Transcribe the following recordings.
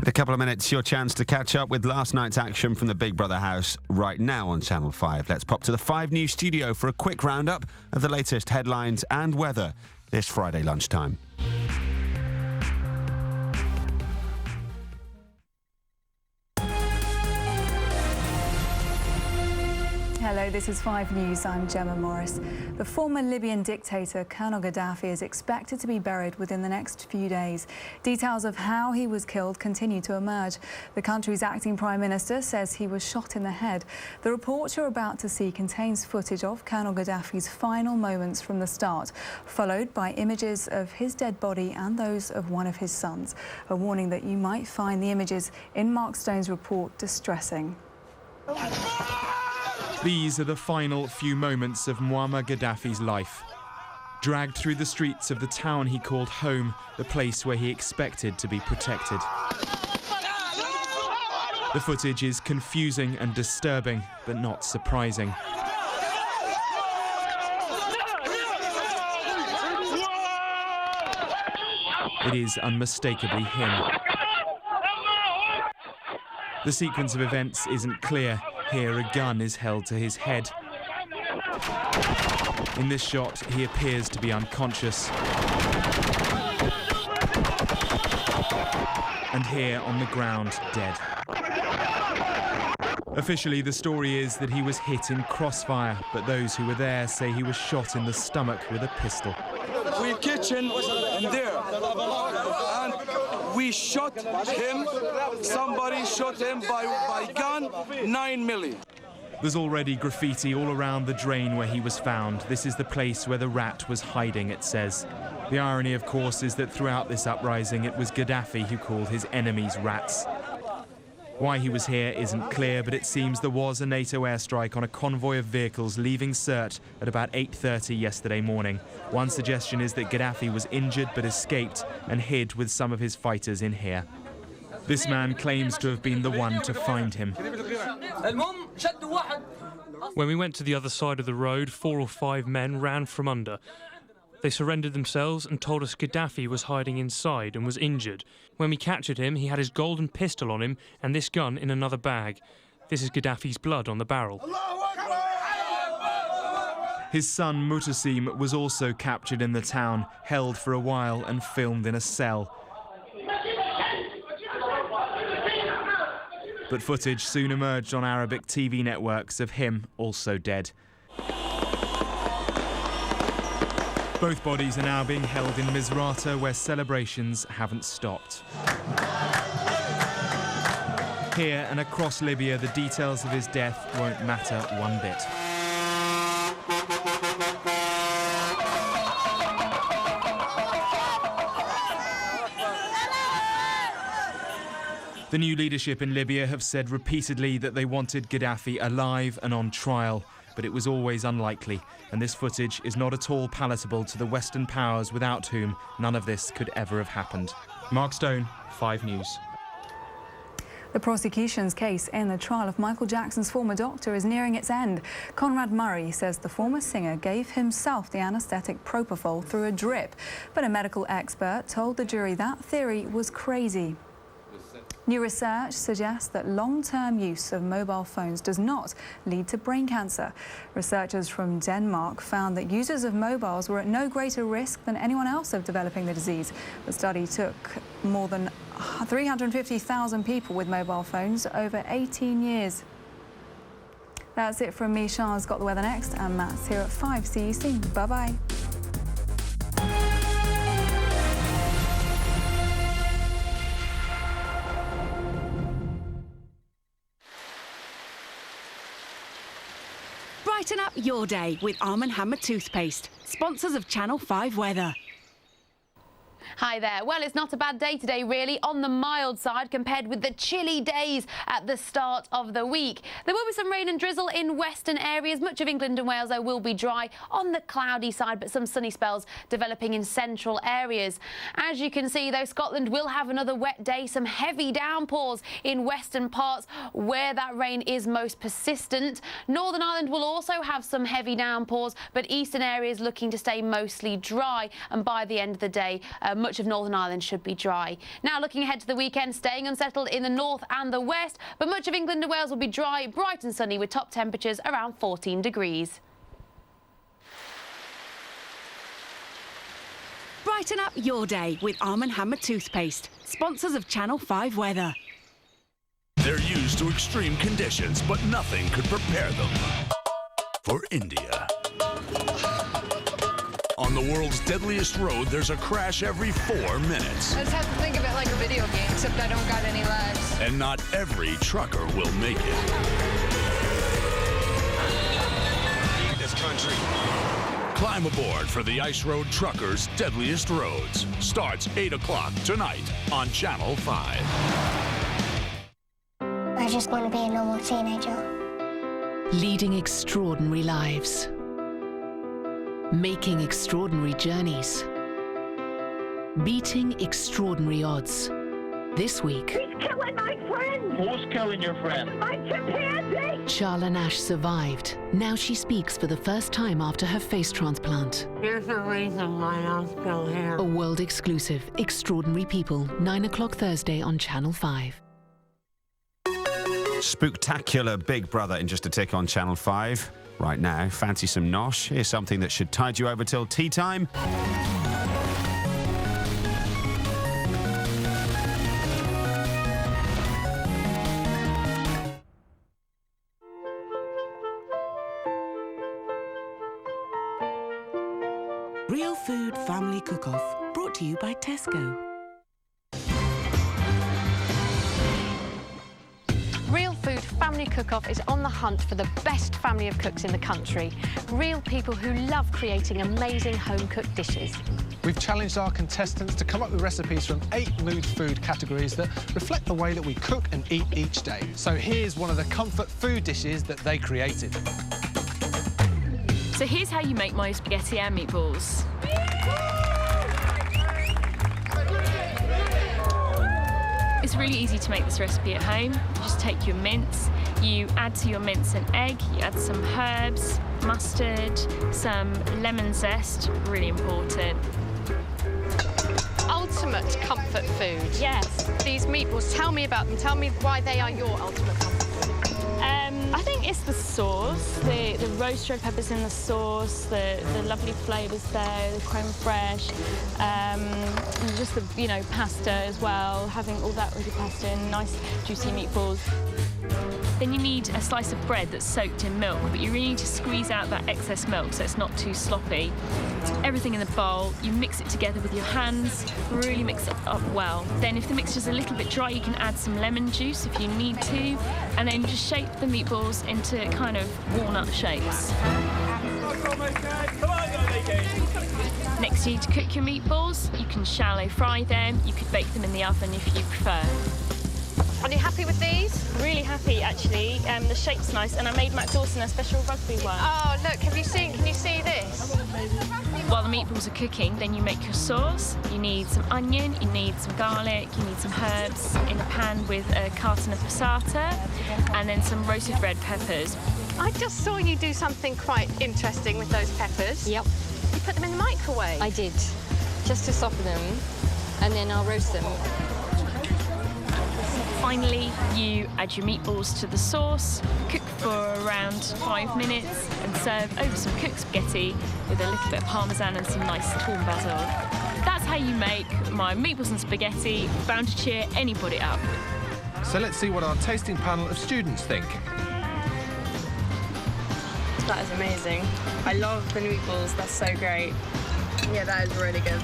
In a couple of minutes, your chance to catch up with last night's action from the Big Brother house right now on Channel 5. Let's pop to the 5 News studio for a quick roundup of the latest headlines and weather this Friday lunchtime. Hello, this is 5 News. I'm Gemma Morris. The former Libyan dictator Colonel Gaddafi is expected to be buried within the next few days. Details of how he was killed continue to emerge. The country's acting prime minister says he was shot in the head. The report you're about to see contains footage of Colonel Gaddafi's final moments from the start, followed by images of his dead body and those of one of his sons. A warning that you might find the images in Mark Stone's report distressing. These are the final few moments of Muammar Gaddafi's life. Dragged through the streets of the town he called home, the place where he expected to be protected. The footage is confusing and disturbing, but not surprising. It is unmistakably him. The sequence of events isn't clear. Here, a gun is held to his head. In this shot, he appears to be unconscious. And here, on the ground, dead. Officially, the story is that he was hit in crossfire, but those who were there say he was shot in the stomach with a pistol. We kitchen in there, and we shot him. Somebody shot him by gun, 9 milli. There's already graffiti all around the drain where he was found. This is the place where the rat was hiding, it says. The irony, of course, is that throughout this uprising, it was Gaddafi who called his enemies rats. Why he was here isn't clear, but it seems there was a NATO airstrike on a convoy of vehicles leaving Sirte at about 8:30 yesterday morning. One suggestion is that Gaddafi was injured but escaped and hid with some of his fighters in here. This man claims to have been the one to find him. When we went to the other side of the road, 4 or 5 men ran from under. They surrendered themselves and told us Gaddafi was hiding inside and was injured. When we captured him, he had his golden pistol on him and this gun in another bag. This is Gaddafi's blood on the barrel. His son Mutassim was also captured in the town, held for a while and filmed in a cell. But footage soon emerged on Arabic TV networks of him also dead. Both bodies are now being held in Misrata, where celebrations haven't stopped. Here and across Libya, the details of his death won't matter one bit. The new leadership in Libya have said repeatedly that they wanted Gaddafi alive and on trial, but it was always unlikely, and this footage is not at all palatable to the Western powers without whom none of this could ever have happened. Mark Stone, 5 News. The prosecution's case in the trial of Michael Jackson's former doctor is nearing its end. Conrad Murray says the former singer gave himself the anaesthetic propofol through a drip, but a medical expert told the jury that theory was crazy. New research suggests that long-term use of mobile phones does not lead to brain cancer. Researchers from Denmark found that users of mobiles were at no greater risk than anyone else of developing the disease. The study took more than 350,000 people with mobile phones over 18 years. That's it from me. Sean's got the weather next, and Matt's here at 5. See you soon. Bye-bye. Brighten up your day with Arm & Hammer toothpaste, sponsors of Channel 5 Weather. Hi there. Well, it's not a bad day today, really, on the mild side compared with the chilly days at the start of the week. There will be some rain and drizzle in western areas. Much of England and Wales, though, will be dry on the cloudy side, but some sunny spells developing in central areas. As you can see, though, Scotland will have another wet day, some heavy downpours in western parts where that rain is most persistent. Northern Ireland will also have some heavy downpours, but eastern areas looking to stay mostly dry, and by the end of the day, much of Northern Ireland should be dry. Now looking ahead to the weekend, staying unsettled in the north and the west, but much of England and Wales will be dry, bright and sunny with top temperatures around 14 degrees. Brighten up your day with Arm & Hammer toothpaste, sponsors of Channel 5 Weather. They're used to extreme conditions, but nothing could prepare them for India. On the world's deadliest road, there's a crash every 4 minutes. I just have to think of it like a video game, except I don't got any legs. And not every trucker will make it. This country. Climb aboard for the Ice Road Truckers' Deadliest Roads. Starts 8 o'clock tonight on Channel 5. I just want to be a normal teenager. Leading extraordinary lives. Making extraordinary journeys. Beating extraordinary odds. This week... He's killing my friend! Who's killing your friend? My chimpanzee! Charla Nash survived. Now she speaks for the first time after her face transplant. Here's the reason why I'm still here. A world exclusive, Extraordinary People, 9 o'clock Thursday on Channel 5. Spooktacular Big Brother in just a tick on Channel 5. Right now, fancy some nosh? Here's something that should tide you over till tea time. Real Food Family Cook-Off, brought to you by Tesco. Real Food Family Cook-Off is on the hunt for the best family of cooks in the country. Real people who love creating amazing home-cooked dishes. We've challenged our contestants to come up with recipes from 8 mood food categories that reflect the way that we cook and eat each day. So here's one of the comfort food dishes that they created. So here's how you make my spaghetti and meatballs. It's really easy to make this recipe at home. You just take your mince, you add to your mince an egg, you add some herbs, mustard, some lemon zest, really important. Ultimate comfort food. Yes. These meatballs, tell me about them. Tell me why they are your ultimate comfort food. I think it's the sauce, the roast red peppers in the sauce, the lovely flavours there, the creme fraiche, and just the pasta as well, having all that ready pasta and nice juicy meatballs. Then you need a slice of bread that's soaked in milk, but you really need to squeeze out that excess milk so it's not too sloppy. Everything in the bowl, you mix it together with your hands, really mix it up well. Then if the mixture's a little bit dry, you can add some lemon juice if you need to, and then just shape the meatballs into kind of walnut shapes. Next you need to cook your meatballs. You can shallow fry them, you could bake them in the oven if you prefer. Are you happy with these? Really happy, actually. The shape's nice, and I made Matt Dawson a special rugby one. Oh, look, can you see this? While the meatballs are cooking, then you make your sauce. You need some onion, you need some garlic, you need some herbs in a pan with a carton of passata, and then some roasted red peppers. I just saw you do something quite interesting with those peppers. Yep. You put them in the microwave. I did, just to soften them, and then I'll roast them. Finally, you add your meatballs to the sauce, cook for around 5 minutes, and serve over some cooked spaghetti with a little bit of parmesan and some nice tall basil. That's how you make my meatballs and spaghetti, bound to cheer anybody up. So let's see what our tasting panel of students think. That is amazing. I love the meatballs, that's so great. Yeah, that is really good.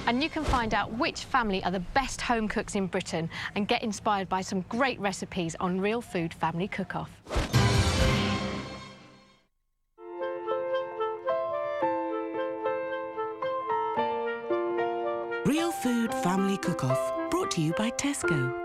And you can find out which family are the best home cooks in Britain and get inspired by some great recipes on Real Food Family Cook-Off. Real Food Family Cook-Off, brought to you by Tesco.